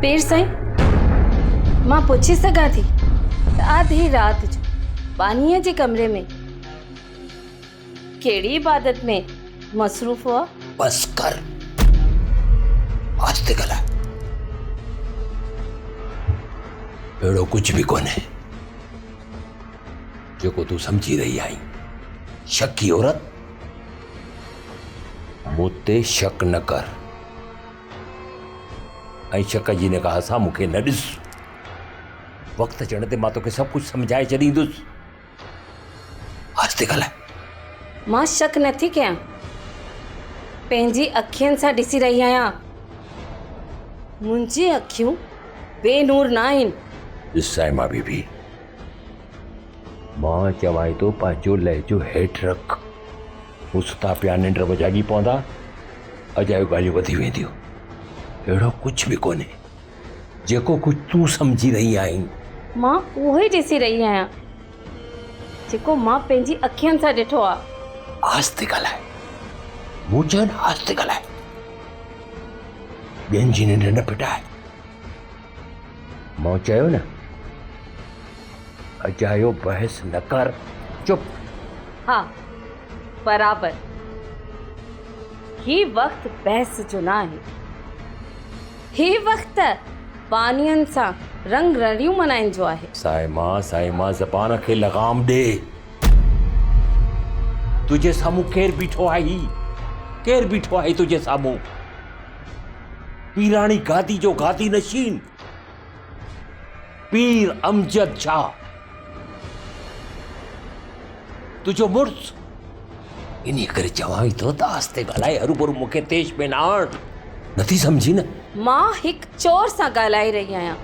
पीर साईं, मां पुछी सघां थी त आधी रात जो पानीअ जे कमरे में कहिड़ी इबादत में मसरूफ़ हुआ? बस कर, आस्ते ॻाल्हाए। अहिड़ो कुझु बि कोन्हे जेको तूं सम्झी रही आहीं। शकी औरत, मूं ते शक न कर ऐं शक जी निगाह सां मूंखे न ॾिस। वक़्त अचण ते मां तोखे सभु कुझु सम्झाए छॾींदुसि। आस्ते ॻाल्हाए। मां शक नथी कयां, पंहिंजी अखियुनि सां ॾिसी रही आहियां। मुंहिंजी अखियूं बेनूर न आहिनि। ॾिस साइमा बीबी, मां चवां थो पंहिंजो लहजो हेठि रख। हू सुता पिया, निंड में जागी पवंदा, अजायूं ॻाल्हियूं वधी वेंदियूं। अहिड़ो कुझु बि कोन्हे जेको कुझु तूं सम्झी रही आहीं। मां उहो ई ॾिसी रही आहियां जेको मां पंहिंजी अखियुनि सां ॾिठो आहे। आस्ते ॻाल्हाए, मूं चयो न आस्ते ॻाल्हाए। ॿियनि जी निंड न फिटाए। मां चयो न, अजायो बहस न कर, चुप। हा, बराबर। ही वक्त बहस जो न आहे। ही वक्त पानियनि सां रंग रड़ियूं मनाइण जो आहे। साइमा ज़बान खे लगाम ॾे। तुझे साम्हूं केरु बीठो आहे? केरु बीठो आहे तुझे साम्हूं? पीराणी गादी जो गादी नशीन पीर अमजद शाह, तुझो मुर्स। इन करे चवां थो त आस्ते ॻाल्हाए, हरूभरू मूंखे तेज में न आण। नथी सम्झी न? मां हिकु चोर सां ॻाल्हाए रही आहियां।